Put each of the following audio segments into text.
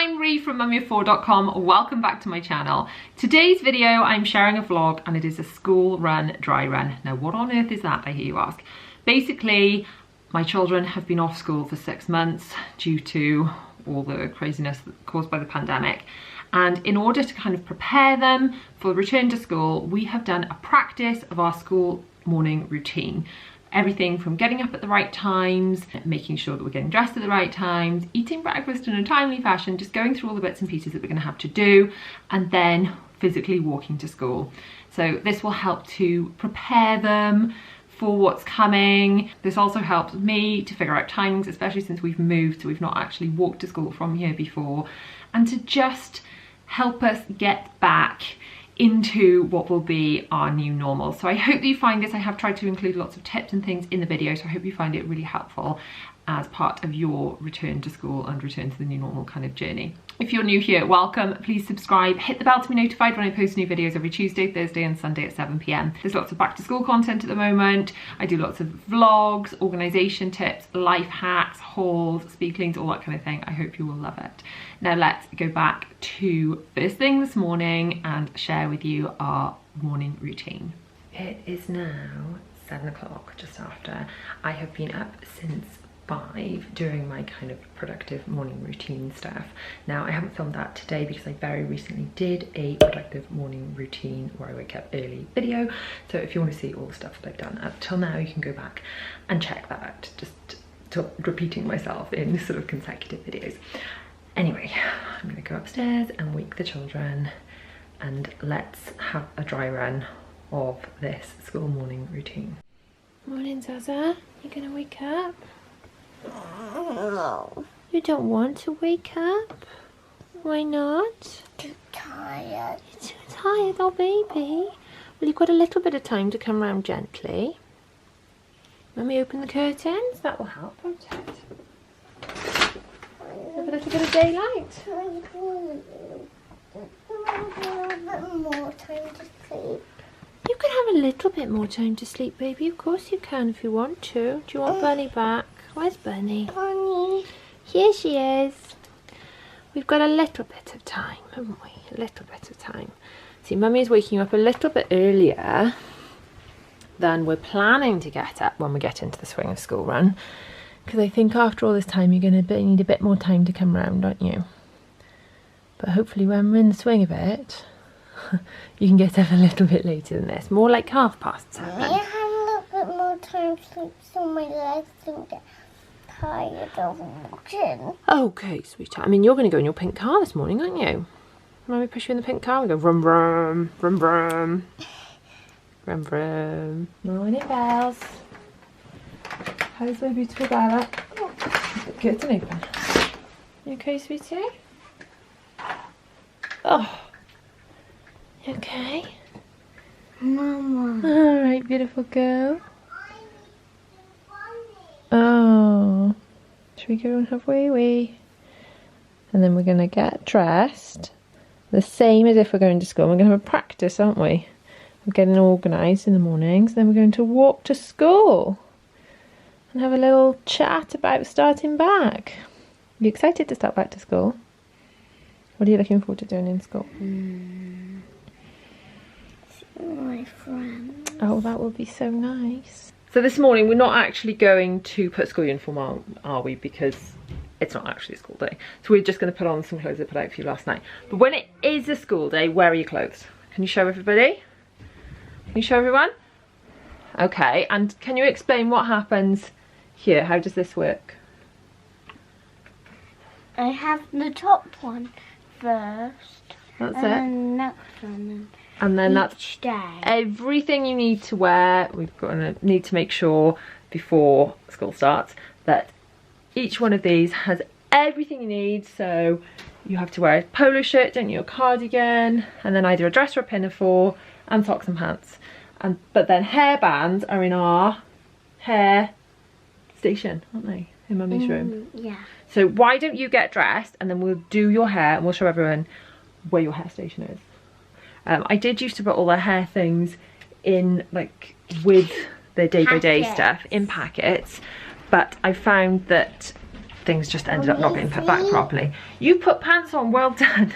I'm Ree from mummyoffour.com. Welcome back to my channel. Today's video I'm sharing a vlog and it is a school run, dry run. Now what on earth is that, I hear you ask? Basically, my children have been off school for 6 months due to all the craziness caused by the pandemic. And in order to kind of prepare them for return to school, we have done a practice of our school morning routine. Everything from getting up at the right times, making sure that we're getting dressed at the right times, eating breakfast in a timely fashion, just going through all the bits and pieces that we're going to have to do, and then physically walking to school. So this will help to prepare them for what's coming. This also helps me to figure out timings, especially since we've moved, so we've not actually walked to school from here before, and to just help us get back into what will be our new normal. So I hope that you find this. I have tried to include lots of tips and things in the video, so I hope you find it really helpful as part of your return to school and return to the new normal kind of journey. If you're new here, welcome. Please subscribe, hit the bell to be notified when I post new videos every Tuesday, Thursday and Sunday at 7 PM. There's lots of back to school content at the moment. I do lots of vlogs, organisation tips, life hacks, hauls, speed cleans, all that kind of thing. I hope you will love it. Now let's go back to first thing this morning and share with you our morning routine. It is now 7 o'clock, just after. I have been up since 5 doing my kind of productive morning routine stuff. Now I haven't filmed that today because I very recently did a productive morning routine where I wake up early video, so if you want to see all the stuff that I've done up till now, you can go back and check that out, just to repeating myself in sort of consecutive videos. Anyway, I'm gonna go upstairs and wake the children and let's have a dry run of this school morning routine. Morning, Zaza. You gonna wake up? No. You don't want to wake up? Why not? Too tired. You're too tired, oh baby. Well, you've got a little bit of time to come round gently. Let me open the curtains, that will help, won't it? Have a little bit of daylight. More time to sleep. You can have a little bit more time to sleep, baby. Of course you can if you want to. Do you want Bunny back? Where's Bunny? Bunny. Here she is. We've got a little bit of time, haven't we? A little bit of time. See, Mummy's waking you up a little bit earlier than we're planning to get up when we get into the swing of school run. Because I think after all this time you're going to need a bit more time to come round, aren't you? But hopefully when we're in the swing of it, you can get up a little bit later than this. More like 7:30. May I have a little bit more time to sleep so my legs don't get tired of walking? Okay, sweetheart. I mean, you're going to go in your pink car this morning, aren't you? Let me push you in the pink car. We go vroom, vroom, vroom, vroom. Vroom, vroom. Morning, bells. How's my beautiful Bella? Good and open. You okay, sweetie? Oh. You okay? Mama. Alright, beautiful girl. Oh. Should we go and have wee-wee? And then we're going to get dressed. The same as if we're going to school. We're going to have a practice, aren't we? We're getting organised in the mornings. Then we're going to walk to school and have a little chat about starting back. Are you excited to start back to school? What are you looking forward to doing in school? My friend. Oh, that will be so nice. So this morning we're not actually going to put school uniform on, are we? Because it's not actually a school day. So we're just going to put on some clothes I put out for you last night. But when it is a school day, where are your clothes? Can you show everybody? Can you show everyone? Okay, and can you explain what happens here? How does this work? I have the top one first. That's and it. then the next one. And then that's Each day. everything you need to wear. We've got to need to make sure before school starts that each one of these has everything you need. So you have to wear a polo shirt, don't you, a cardigan, and then either a dress or a pinafore, and socks and pants. But then hair bands are in our hair station, aren't they, in Mummy's room? Yeah. So why don't you get dressed and then we'll do your hair and we'll show everyone where your hair station is. I did used to put all the hair things in, like, with the day-by-day stuff in packets, but I found that things just ended up not getting put back properly. You put pants on, well done.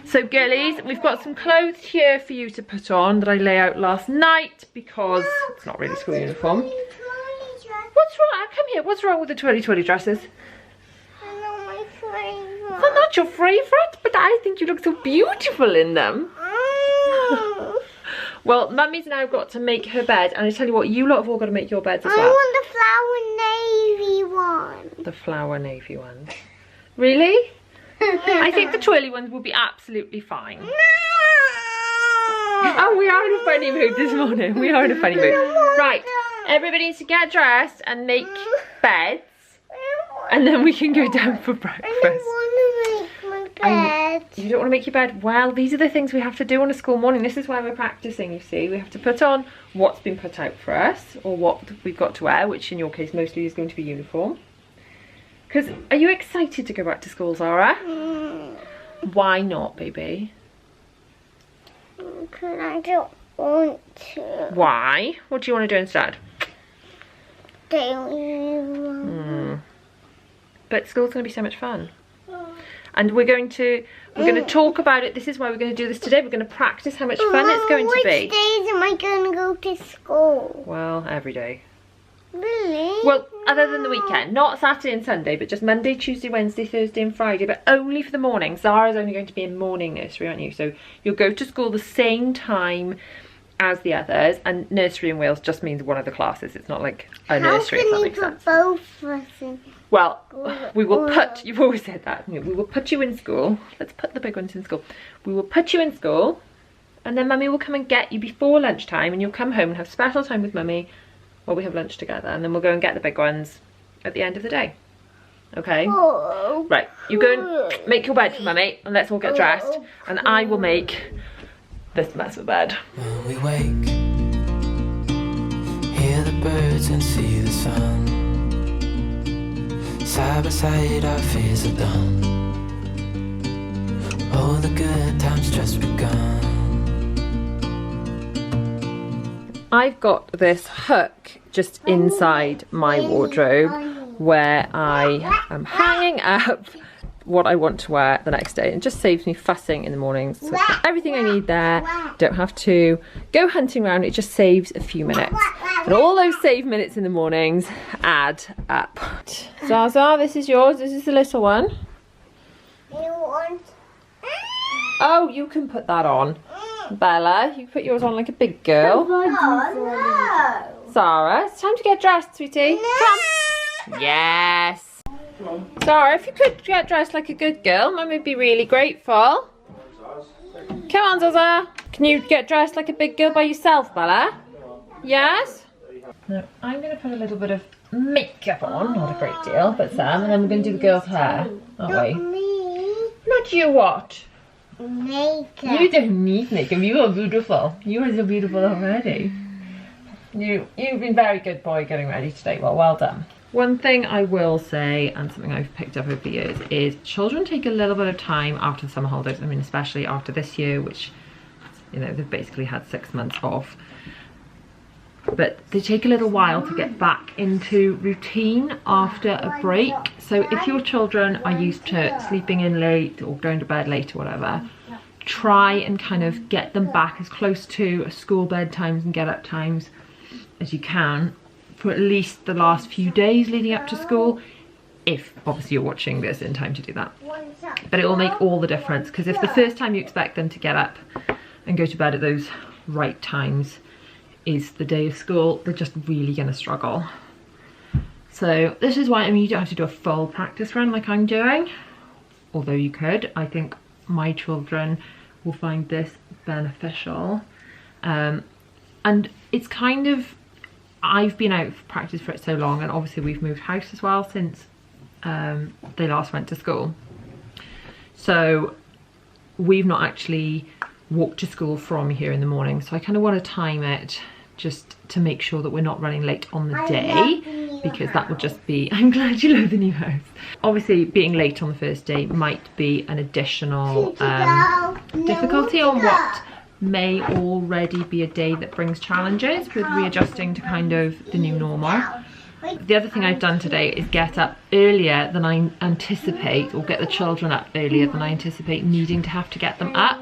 So girlies, we've got some clothes here for you to put on that I lay out last night because it's not really school uniform. What's wrong? Come here, what's wrong with the twirly dresses? They're not my favorite. They're not your favourite, but I think you look so beautiful in them. Well, Mummy's now got to make her bed, and I tell you what, you lot have all got to make your beds as well. I want the flower navy one. The flower navy ones. Really? I think the twirly ones will be absolutely fine. No. Oh, we are in a funny mood this morning. We are in a funny mood. Right, everybody needs to get dressed and make beds, and then we can go down for breakfast. I don't want to make my bed. You don't want to make your bed? Well, these are the things we have to do on a school morning. This is why we're practicing, you see. We have to put on what's been put out for us, or what we've got to wear, which in your case mostly is going to be uniform. Because, are you excited to go back to school, Zara? Why not, baby? Because I don't want to. Why? What do you want to do instead? But school's going to be so much fun. And we're going to talk about it. This is why we're going to do this today. We're going to practice how much fun it's going to be. Which days am I going to go to school? Well, every day. Really? Well, other than the weekend. Not Saturday and Sunday, but just Monday, Tuesday, Wednesday, Thursday and Friday. But only for the morning. Zara's only going to be in morning nursery, aren't you? So you'll go to school the same time as the others. And nursery in Wales just means one of the classes. It's not like a nursery, if that makes sense. Both of us in? Well, we will put, you've always said that, we will put you in school. Let's put the big ones in school. We will put you in school, and then Mummy will come and get you before lunchtime, and you'll come home and have special time with Mummy while we have lunch together, and then we'll go and get the big ones at the end of the day. Okay? Oh. Right, you go and make your bed for Mummy, and let's all get dressed, and I will make this mess of bed. When we wake, hear the birds and see the sun. Side by side our fears are done. Oh, the good times just begun. I've got this hook just inside my wardrobe where I am hanging up what I want to wear the next day. It just saves me fussing in the mornings. So I've got everything I need there. Don't have to go hunting around. It just saves a few minutes. And all those saved minutes in the mornings add up. Zaza, this is yours. This is the little one. You want? Oh, you can put that on. Bella, you put yours on like a big girl. Oh, no. Zara, it's time to get dressed, sweetie. Come on. Yes. Zara, if you could get dressed like a good girl, Mum would be really grateful. Come on, Zaza. Can you get dressed like a big girl by yourself, Bella? Yes? Now, I'm going to put a little bit of makeup on, not a great deal, but some, and then we're going to do the girl's hair, aren't we? Me. Not you what? Makeup. You don't need makeup, you are beautiful. You are so beautiful already. You've been very good boy getting ready today, well done. One thing I will say, and something I've picked up over the years, is children take a little bit of time after the summer holidays. I mean, especially after this year, which, you know, they've basically had 6 months off. But they take a little while to get back into routine after a break. So if your children are used to sleeping in late or going to bed late or whatever, try and kind of get them back as close to school bedtimes and get up times as you can for at least the last few days leading up to school, if obviously you're watching this in time to do that. But it will make all the difference, because if the first time you expect them to get up and go to bed at those right times is the day of school, they're just really going to struggle. So this is why, I mean, you don't have to do a full practice run like I'm doing, although you could. I think my children will find this beneficial. And it's kind of, I've been out of practice for it so long, and obviously we've moved house as well since they last went to school. So we've not actually walked to school from here in the morning. So I kind of want to time it just to make sure that we're not running late on the day, because that would just be, I'm glad you love the new house. Obviously being late on the first day might be an additional difficulty on what may already be a day that brings challenges with readjusting to kind of the new normal. The other thing I've done today is get up earlier than I anticipate, or get the children up earlier than I anticipate needing to have to get them up.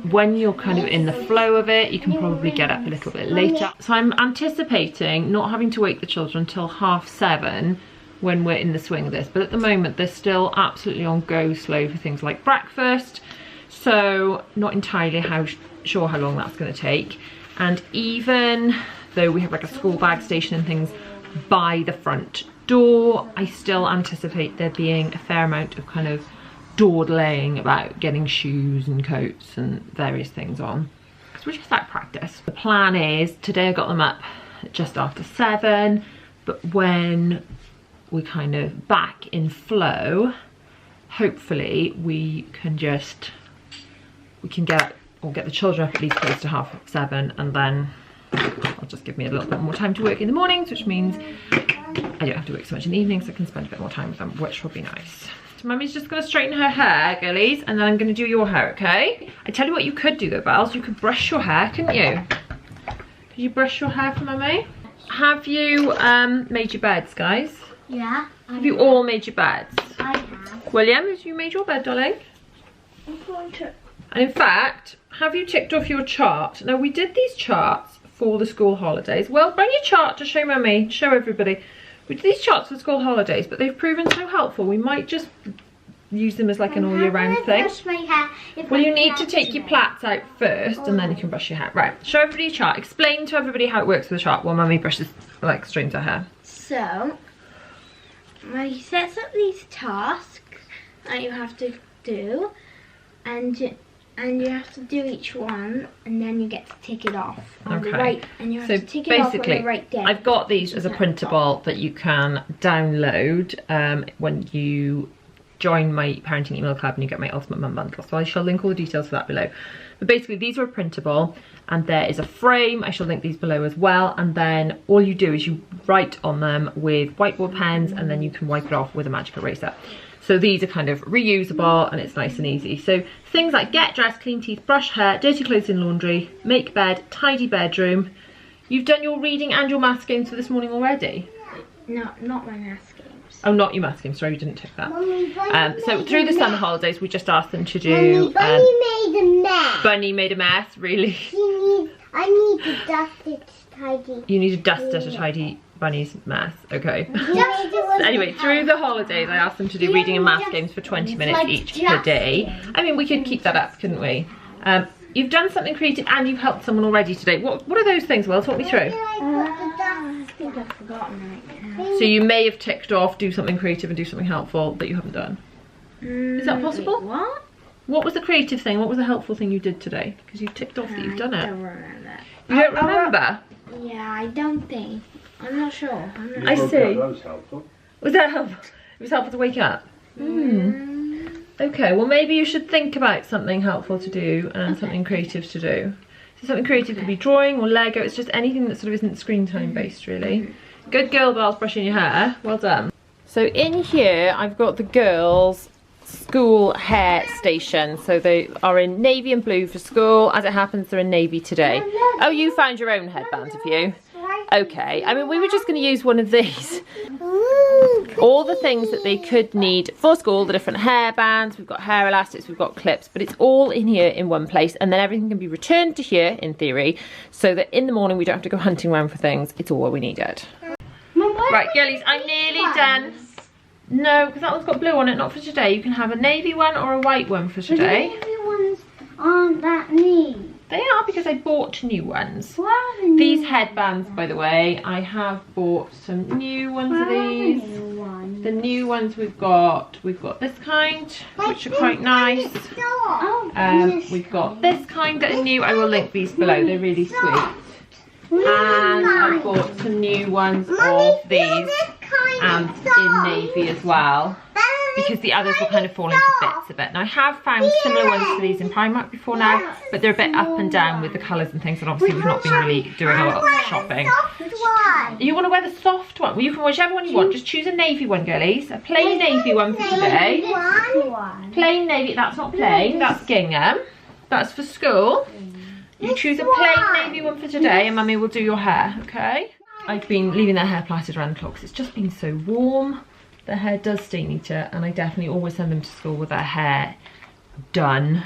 When you're kind of in the flow of it, you can probably get up a little bit later. So I'm anticipating not having to wake the children until 7:30 when we're in the swing of this. But at the moment, they're still absolutely on go slow for things like breakfast. So not entirely sure how long that's going to take. And even though we have like a school bag station and things by the front door, I still anticipate there being a fair amount of kind of dawdling about getting shoes and coats and various things on, because we're just at practice. The plan is, today I got them up just after 7, but when we're kind of back in flow, hopefully we can get the children up at least close to 7:30, and then I'll just give me a little bit more time to work in the mornings, which means I don't have to work so much in the evenings. I can spend a bit more time with them, which will be nice. So Mummy's just going to straighten her hair, girlies, and then I'm going to do your hair, okay? I tell you what you could do though, Bells. You could brush your hair, couldn't you? Could you brush your hair for Mummy? Have you made your beds, guys? Yeah. Have you all made your beds? I have. William, have you made your bed, darling? And in fact, have you ticked off your chart? Now, we did these charts for the school holidays. Well, bring your chart to show Mummy, show everybody. We did these charts for school holidays, but they've proven so helpful. We might just use them as like an all year round thing. Well, you need to take your plaits out first, and then you can brush your hair. Right, show everybody your chart. Explain to everybody how it works with the chart while Mummy brushes, like, straightens her hair. So, Mummy sets up these tasks that you have to do, and you have to do each one, and then you get to tick it off on the right, and you have to tick it off on the right day. I've got these as a printable that you can download when you join my parenting email club and you get my Ultimate Mum bundle. So I shall link all the details for that below. But basically these are a printable, and there is a frame. I shall link these below as well. And then all you do is you write on them with whiteboard pens, and then you can wipe it off with a magic eraser. So these are kind of reusable, and it's nice and easy. So things like get dressed, clean teeth, brush hair, dirty clothes in laundry, make bed, tidy bedroom. You've done your reading and your maths games for this morning already? No, not my maths games. Oh, not your maths games, sorry, you didn't tick that. So through the summer holidays, we just asked them to do... Bunny made a mess. Bunny made a mess, really? I need to dust it to tidy. You need a duster to tidy Bunny's mess, okay. Anyway, through the holidays, I asked them to do reading and math games for 20 minutes each per day. I mean, we could keep that up, couldn't we? You've done something creative and you've helped someone already today. What are those things? Well, talk me through. I think I've forgotten right now. So you may have ticked off do something creative and do something helpful that you haven't done. Is that possible? Wait, what? What was the creative thing? What was the helpful thing you did today? Because you've ticked off that you've done I it. don't remember. You don't remember? Yeah, I don't think. I'm not sure. I see. Was that helpful? It was helpful to wake up? Okay, well maybe you should think about something helpful to do and something creative to do. So something creative could be drawing or Lego. It's just anything that sort of isn't screen time based, really. Good girl, Bells, brushing your hair. Well done. So in here, I've got the girls' school hair station. So they are in navy and blue for school. As it happens, they're in navy today. Oh, you found your own headbands, have you? Okay, I mean, we were just going to use one of these. All the things that they could need for school, the different hair bands, we've got hair elastics, we've got clips, but it's all in here in one place, and then everything can be returned to here, in theory, so that in the morning we don't have to go hunting around for things. It's all what we needed. Right, girlies, I'm nearly done. No, because that one's got blue on it, not for today. You can have a navy one or a white one for today. The navy ones aren't that neat. They are, because I bought new ones. What? These headbands, by the way, I have bought some new ones of these. The new ones we've got this kind, which are quite nice. We've got this kind that are new. I will link these below, they're really sweet. And I've bought some new ones of these, and in navy as well, because the others will kind of fall into bits a bit. Now I have found similar ones to these in Primark before now, but they're a bit up and down with the colours and things, and obviously we've not been really doing a lot of shopping. You want to wear the soft one? Well, you can wear whichever one you want. Just choose a navy one, girlies. A plain navy one for today. Plain navy, that's not plain, that's gingham. That's for school. You choose a plain navy one for today, and Mummy will do your hair, okay? I've been leaving their hair plaited around the clock because it's just been so warm. Their hair does stay neater, and I definitely always send them to school with their hair done,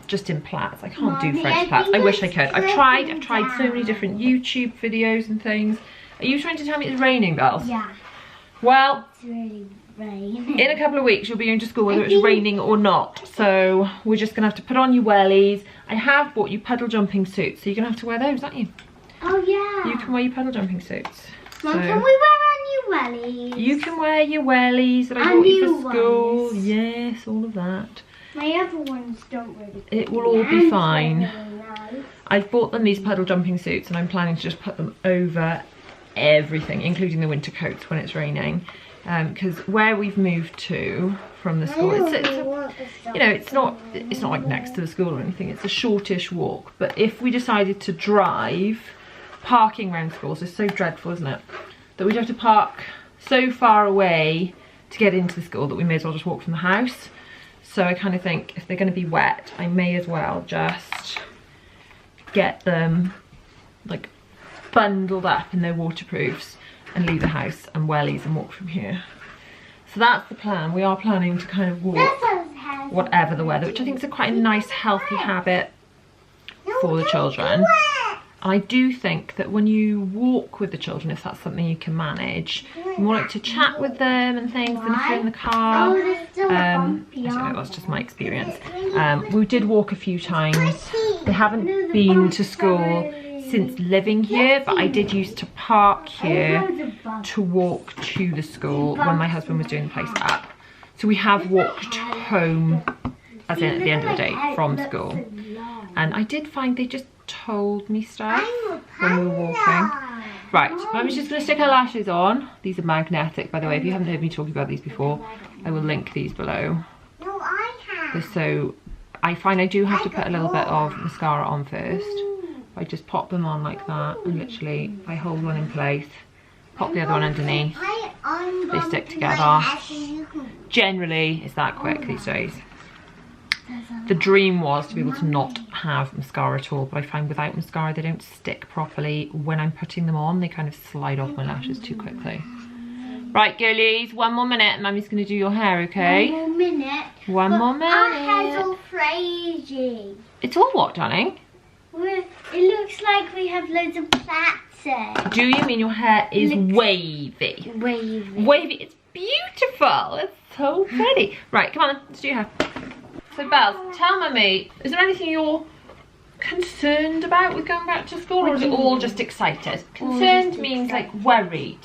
just in plaits. I can't do French plaits. I wish I could. I've tried so many different YouTube videos and things. Are you trying to tell me it's raining, Bells? Yeah. Well, It's really raining. in a couple of weeks you'll be going to school whether it's raining or not, so we're just gonna have to put on your wellies. I have bought you puddle jumping suits, so you're gonna have to wear those, aren't you? Oh yeah. You can wear your puddle jumping suits. Mum, So can we wear our new wellies? you can wear your wellies that I And bought you new for school. ones. Yes, all of that. My other ones don't really. It will all be fine. Nice. I've bought them these puddle jumping suits, and I'm planning to just put them over everything, including the winter coats when it's raining, because where we've moved to from the school, it's not like next to the school or anything. It's a shortish walk, but if we decided to drive, parking around schools is so dreadful, isn't it, that we'd have to park so far away to get into the school that we may as well just walk from the house. So I kind of think if they're going to be wet, I may as well just get them like bundled up in their waterproofs and leave the house and wellies and walk from here. So that's the plan. We are planning to kind of walk whatever the weather, which I think is quite a nice healthy habit for the children. I do think that when you walk with the children, if that's something you can manage, you more like to chat with them and things than if you're in the car. I don't know, that's just my experience. We did walk a few times. They haven't been to school since living here, but I did used to park here to walk to the school when my husband was doing the place up. So we have walked home, as in at the end of the day, from school. And I did find they just told me stuff when we were walking. Right, Mummy's just going to stick her lashes on. These are magnetic, by the way. If you haven't heard me talking about these before, I will link these below. No, I have. So I find I do have to put a little bit of mascara on first. I just pop them on like that, and literally I hold one in place, pop the other one underneath. They stick together. Generally, it's that quick these days. The dream was to be able to not have mascara at all, but I find without mascara they don't stick properly. When I'm putting them on, they kind of slide off my lashes too quickly. Right, girlies, 1 more minute and Mummy's going to do your hair, okay? 1 more minute. 1 more minute. Our hair's all crazy. It's all what, darling? It looks like we have loads of plaits. Do you mean your hair is wavy? Wavy. Wavy, it's beautiful. It's so pretty. Right, come on, let's do your hair. So Bells, tell Mummy, is there anything you're concerned about with going back to school, or is it all just excited? Concerned means like worried.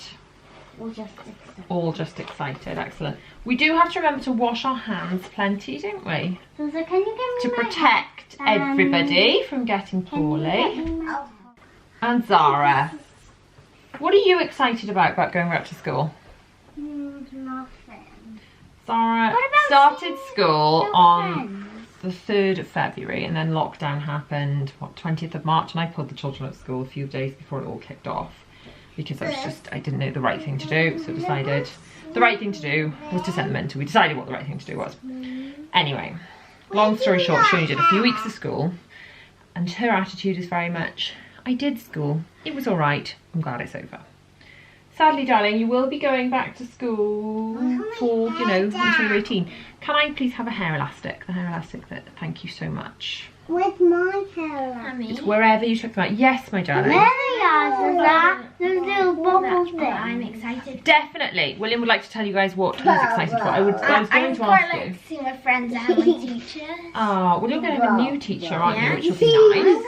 All just excited, excellent. We do have to remember to wash our hands plenty, don't we? So can you give me To protect everybody from getting poorly. And Zara, what are you excited about going back to school? Nothing. Zara started school on the 3rd of February, and then lockdown happened, what, 20th of March, and I pulled the children at school a few days before it all kicked off because I didn't know the right thing to do, so decided the right thing to do was to send them in until we decided what the right thing to do was. Anyway, long story short, she only did a few weeks of school, and her attitude is very much, I did school, it was alright, I'm glad it's over. Sadly, darling, you will be going back to school for, until you're 18. Can I please have a hair elastic? The hair elastic that, thank you so much. Where's my hair? It's wherever you took them out. Yes, my darling. There they are, Zara. Those little bubbles there. I'm excited. Definitely. William would like to tell you guys what he's excited for. I was going to ask you. To see my friends and my teacher. Oh, well, you're going to have a new teacher, aren't you? Which will be nice.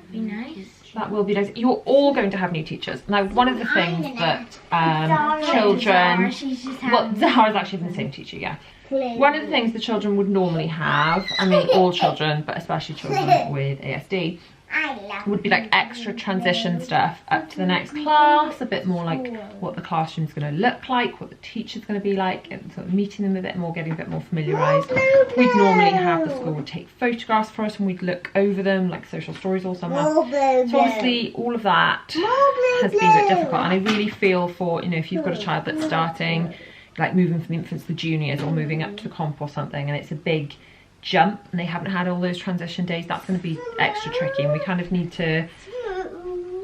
Be nice. That will be nice. You're all going to have new teachers. Now, one of the things that children... Well, Zara's actually been the same teacher, yeah. One of the things the children would normally have, I mean all children, but especially children with ASD, would be like extra transition stuff up to the next class, a bit more like what the classroom's going to look like, what the teacher's going to be like, and sort of meeting them a bit more, getting a bit more familiarised. We'd normally have the school would take photographs for us and we'd look over them, like social stories all summer. So obviously all of that has been a bit difficult, and I really feel for, if you've got a child that's starting, like moving from the infants to the juniors or moving up to the comp or something, and it's a big jump and they haven't had all those transition days, that's going to be extra tricky, and we kind of need to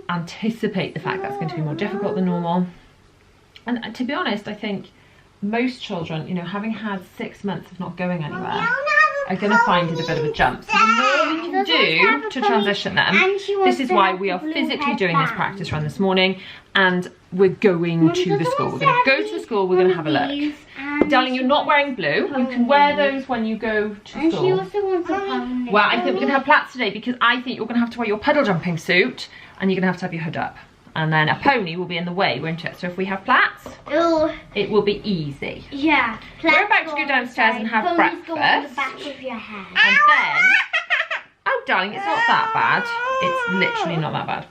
anticipate the fact that's going to be more difficult than normal. And to be honest, I think most children, you know, having had 6 months of not going anywhere, are going to find it a bit of a jump. So the more we can do to transition them, this is why we are physically doing this practice run this morning, and we're going to the school. We're going to go to the school, we're going to have a look. Darling, you're not wearing blue. You can wear those when you go to school. And she also wants a pony. Well, I think we're going to have plaits today because I think you're going to have to wear your puddle jumping suit and you're going to have your hood up. And then a pony will be in the way, won't it? So if we have plaits, it will be easy. Yeah. We're about to go downstairs and have breakfast. Go on the back of your head. And then, oh darling, it's not that bad. It's literally not that bad.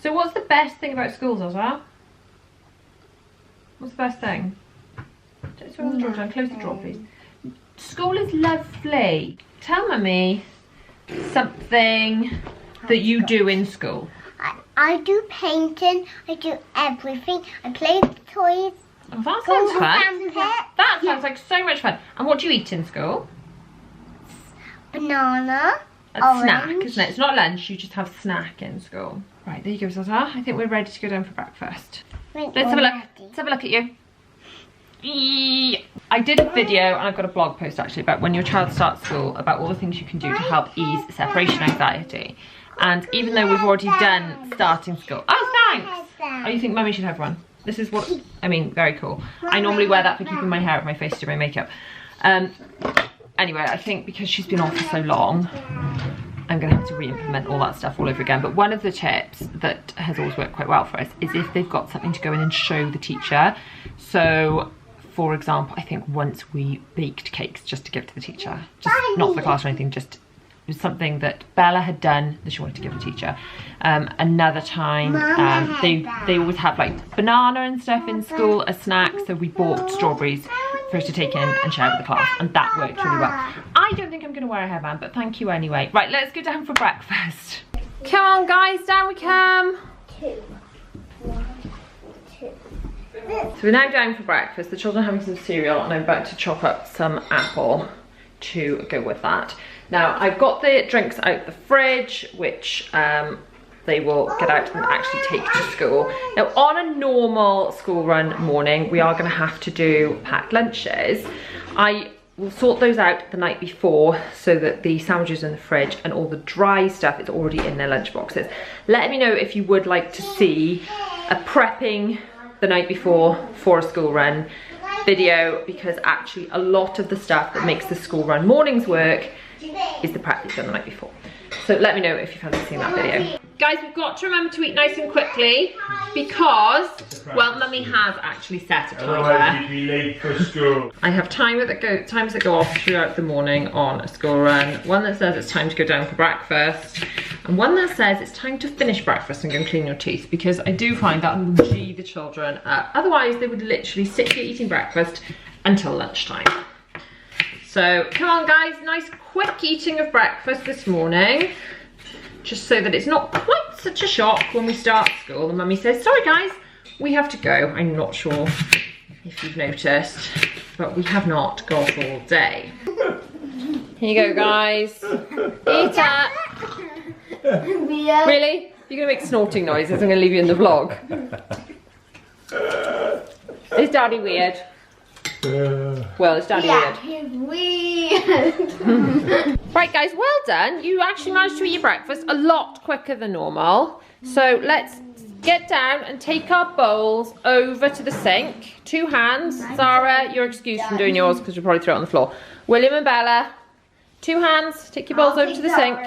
So what's the best thing about schools, Ozra? What's the best thing? Just open the drawer down. Close the drawer, please. School is lovely. Tell Mummy something that you do in school. I do painting, I do everything. I play with toys. Oh, that sounds fun. Sandpit, That sounds like so much fun. And what do you eat in school? banana, A orange. snack, isn't it? It's not lunch, you just have snack in school. Right, there you go, Zaza. I think we're ready to go down for breakfast. Let's have a look. Let's have a look at you. I did a video and I've got a blog post actually about when your child starts school, about all the things you can do to help ease separation anxiety. And even though we've already done starting school. Oh, thanks! Oh, you think Mummy should have one? This is what, I mean, very cool. I normally wear that for keeping my hair out of my face to do my makeup. Anyway, I think because she's been off for so long, I'm going to have to re-implement all that stuff all over again. But one of the tips that has always worked quite well for us is if they've got something to go in and show the teacher. So, for example, I think once we baked cakes just to give to the teacher. Just not for the class or anything, just it was something that Bella had done that she wanted to give the teacher. Another time, they always have like banana and stuff in school as snacks, so we bought strawberries for her to take in and share with the class, and that worked really well. I don't think I'm going to wear a hairband, but thank you anyway. Right, let's go down for breakfast. Come on guys, down we come. 2. 1, 2. So we're now down for breakfast. The children are having some cereal and I'm about to chop up some apple to go with that. Now, I've got the drinks out the fridge, which they will get out and actually take to school. Now, on a normal school run morning, we are going to have to do packed lunches. I will sort those out the night before so that the sandwiches in the fridge and all the dry stuff is already in their lunch boxes. Let me know if you would like to see a prepping the night before for a school run video, because actually a lot of the stuff that makes the school run mornings work is the prep that's done the night before. So let me know if you fancy seeing that video. Guys, we've got to remember to eat nice and quickly because, well, Mummy has actually set a timer. Otherwise you'd be late for school. I have times that go off throughout the morning on a school run. One that says it's time to go down for breakfast, and one that says it's time to finish breakfast and go and clean your teeth, because I do find that will gee the children up. Otherwise, they would literally sit here eating breakfast until lunchtime. So come on guys, nice quick eating of breakfast this morning, just so that it's not quite such a shock when we start school and Mummy says, sorry guys, we have to go. I'm not sure if you've noticed, but we have not got all day. Here you go guys, eat up. Really? You're gonna make snorting noises, I'm gonna leave you in the vlog. Is Daddy weird? Well, it's Daddy weird. He's weird. Right guys, well done. You actually managed to eat your breakfast a lot quicker than normal. So let's get down and take our bowls over to the sink. 2 hands. Zara, you're excused from doing yours because you'll probably throw it on the floor. William and Bella, 2 hands. Take your bowls over to the sink.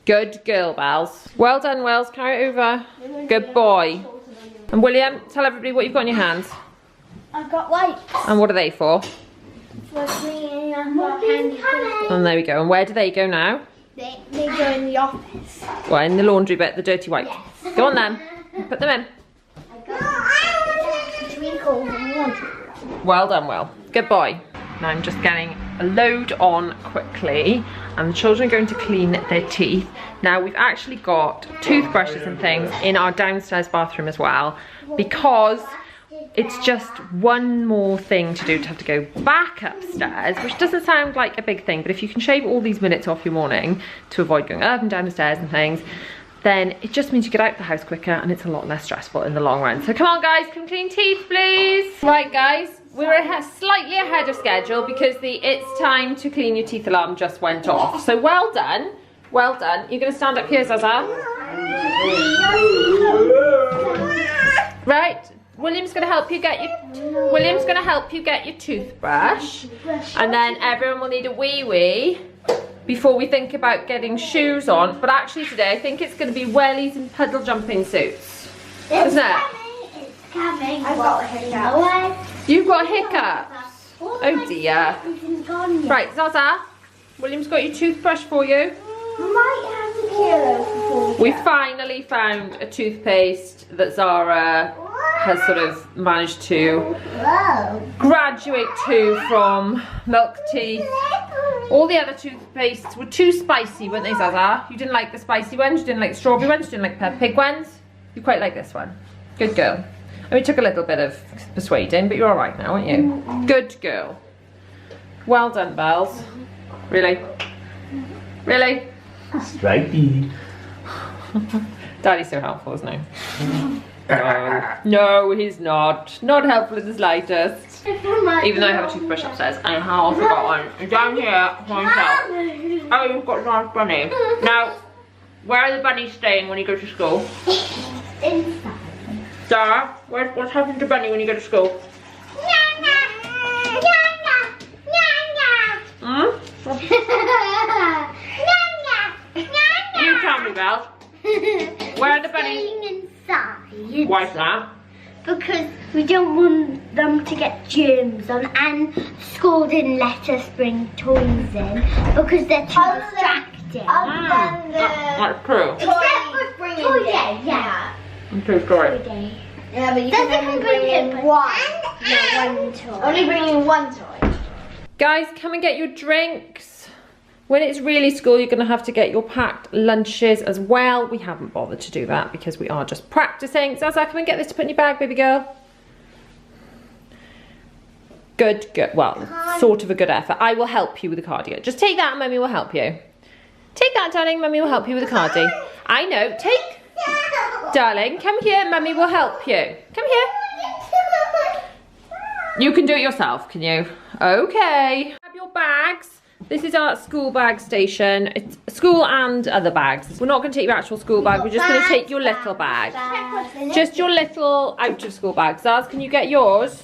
Good girl, Bells. Well done, Wells. Carry it over. Good boy. And William, tell everybody what you've got in your hands. I've got wipes. And what are they for? For cleaning and for handy. And there we go. And where do they go now? They go in the office. Well, in the laundry bit, the dirty wipes. Yes. Go on then. Put them in. Twinkles and laundry. Well done, Will. Good boy. Now I'm just getting a load on quickly, and the children are going to clean their teeth. Now we've actually got toothbrushes and things in our downstairs bathroom as well, because it's just one more thing to do to have to go back upstairs, which doesn't sound like a big thing, but if you can shave all these minutes off your morning to avoid going up and down the stairs and things, then it just means you get out the house quicker and it's a lot less stressful in the long run. So come on guys, come clean teeth please. Right guys, we're slightly ahead of schedule because the it's time to clean your teeth alarm just went off. So well done, well done. You're gonna stand up here, Zaza. Right, William's gonna help you get your toothbrush, and then everyone will need a wee wee before we think about getting shoes on. But actually today I think it's going to be wellies and puddle jumping suits, isn't it? It's coming. I've got a hiccup. You've got hiccups. Oh dear. Right, Zaza, William's got your toothbrush for you. Might have to kill her. We finally found a toothpaste that Zara has sort of managed to graduate to from milk tea. All the other toothpastes were too spicy, weren't they, Zaza? You didn't like the spicy ones, you didn't like the strawberry ones, you didn't like the Peppa Pig ones. You quite like this one. Good girl. I mean, it took a little bit of persuading, but you're all right now, aren't you? Good girl. Well done, Bells. Really? Really? Stripey. Daddy's so helpful, isn't he? No, he's not. Not helpful in the slightest. Even though I have a toothbrush upstairs, I have also got one down here for myself. Oh, you've got a nice bunny. Now, where are the bunnies staying when you go to school? Inside. Dara, what's happening to Bunny when you go to school? Hmm? You tell me, Bells. Where are the bunnies? Staying inside. Why's that? Because we don't want them to get germs on, and school didn't let us bring toys in because they're too distracting. That's true. Except for bringing toy day, yeah. I'm too sorry. Yeah, but you can only bring in one toy. Only bringing one toy. Guys, come and get your drinks. When it's really school, you're going to have to get your packed lunches as well. We haven't bothered to do that because we are just practicing. Zaza, come and get this to put in your bag, baby girl. Good, good. Well, sort of a good effort. I will help you with the cardio. Just take that and Mummy will help you. Take that, darling. Mummy will help you with the cardio. I know. Take... Darling, come here. Mummy will help you. Come here. You can do it yourself, can you? Okay. Grab your bags. This is our school bag station. It's school and other bags. We're not going to take your actual school bag. We're just going to take your little bag. Just your little out of school bag. Zaz, can you get yours?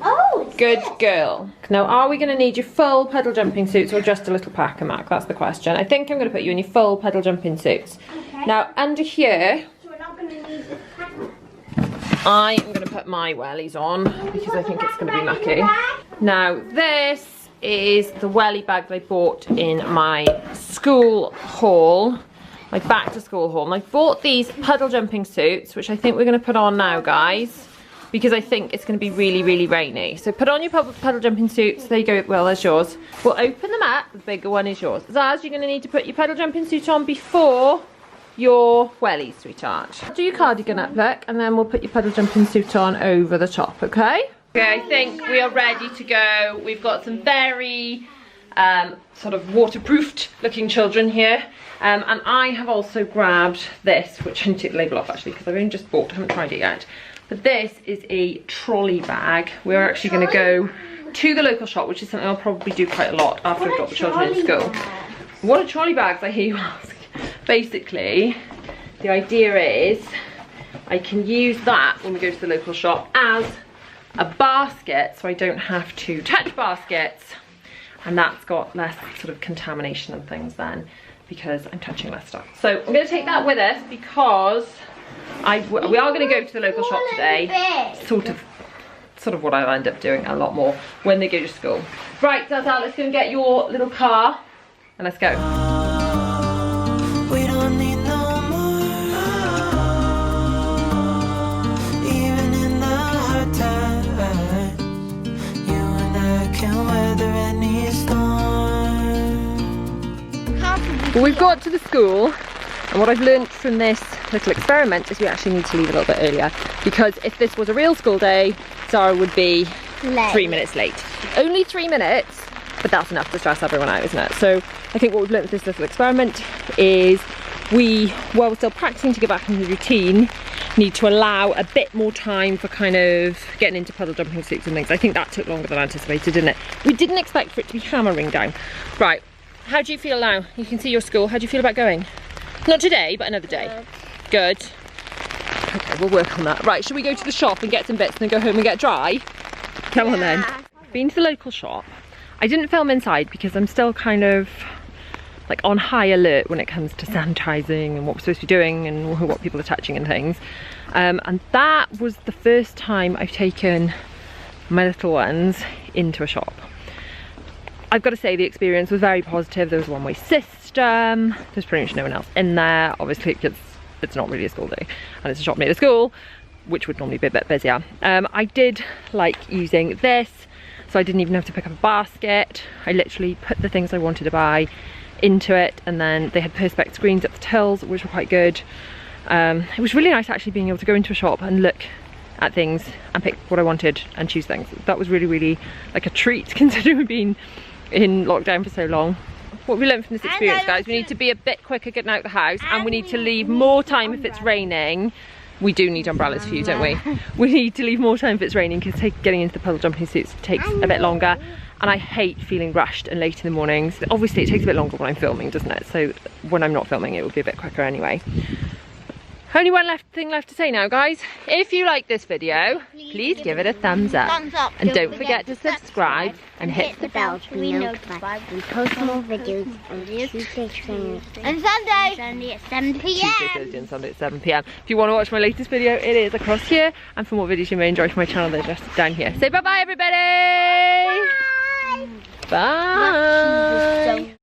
Oh, Good girl. Now, are we going to need your full puddle jumping suits or just a little pack, Mac? That's the question. I think I'm going to put you in your full puddle jumping suits. Okay. Now, under here, So we're not going to need this pack. I am going to put my wellies on because I think it's going to be mucky. Now, this is the welly bag that I bought in my school haul, my back to school haul. And I bought these puddle jumping suits, which I think we're going to put on now, guys, because I think it's going to be really, really rainy. So put on your puddle jumping suits. There you go. Well, there's yours. We'll open them up. The bigger one is yours. Zaz, you're going to need to put your puddle jumping suit on before your wellies, sweetheart. Do your cardigan up, look, and then we'll put your puddle jumping suit on over the top, okay? Okay, I think we are ready to go. We've got some very sort of waterproofed looking children here. And I have also grabbed this, which I need to take the label off actually because I've only just bought, I haven't tried it yet. But this is a trolley bag. We're actually going to go to the local shop, which is something I'll probably do quite a lot after I've got the children in school. What are trolley bags, I hear you ask? Basically, the idea is I can use that when we go to the local shop as a basket, so I don't have to touch baskets, and that's got less sort of contamination and things then because I'm touching less stuff. So I'm going to take that with us because we are going to go to the local shop today. Sort of what I'll end up doing a lot more when they go to school. Right, Zaza, let's go and get your little car and let's go. We don't need no more. Even in the hard times, you and I can weather any storm. Well, we've got to the school, and what I've learned from this little experiment is we actually need to leave a little bit earlier, because if this was a real school day, Zara would be 3 minutes late. Only 3 minutes, but that's enough to stress everyone out, isn't it? So I think what we've learned with this little experiment is while we're still practicing to get back into the routine, need to allow a bit more time for kind of getting into puddle jumping suits and things. I think that took longer than anticipated, didn't it? We didn't expect for it to be hammering down. Right, how do you feel now? You can see your school. How do you feel about going? Not today, but another day. Good. Okay, we'll work on that. Right, should we go to the shop and get some bits and then go home and get dry? Come on then. Been to the local shop. I didn't film inside because I'm still kind of like on high alert when it comes to sanitizing and what we're supposed to be doing and what people are touching and things. And that was the first time I've taken my little ones into a shop. I've got to say the experience was very positive. There was a one-way system. There's pretty much no one else in there. Obviously because it's not really a school day and it's a shop near the school, which would normally be a bit busier. I did like using this, so I didn't even have to pick up a basket. I literally put the things I wanted to buy into it, and then they had perspex screens at the tills, which were quite good. It was really nice actually being able to go into a shop and look at things and pick what I wanted and choose things. That was really, really like a treat considering we've been in lockdown for so long. What we learned from this experience, guys, we need to be a bit quicker getting out the house, and we need to leave more time if it's raining. We do need umbrellas for you, don't we? We need to leave more time if it's raining because getting into the puddle jumping suits takes a bit longer. And I hate feeling rushed and late in the mornings. Obviously it takes a bit longer when I'm filming, doesn't it? So when I'm not filming it will be a bit quicker anyway. Only one thing left to say now, guys. If you like this video, please give it a thumbs up. And don't forget to subscribe and hit the bell to be notified and post more videos on Tuesday, Thursday And Sunday. Sunday at 7 p.m. Tuesday, Thursday and Sunday at 7 p.m. If you want to watch my latest video, it is across here. And for more videos you may enjoy from my channel, they're just down here. Say bye-bye, everybody! Bye!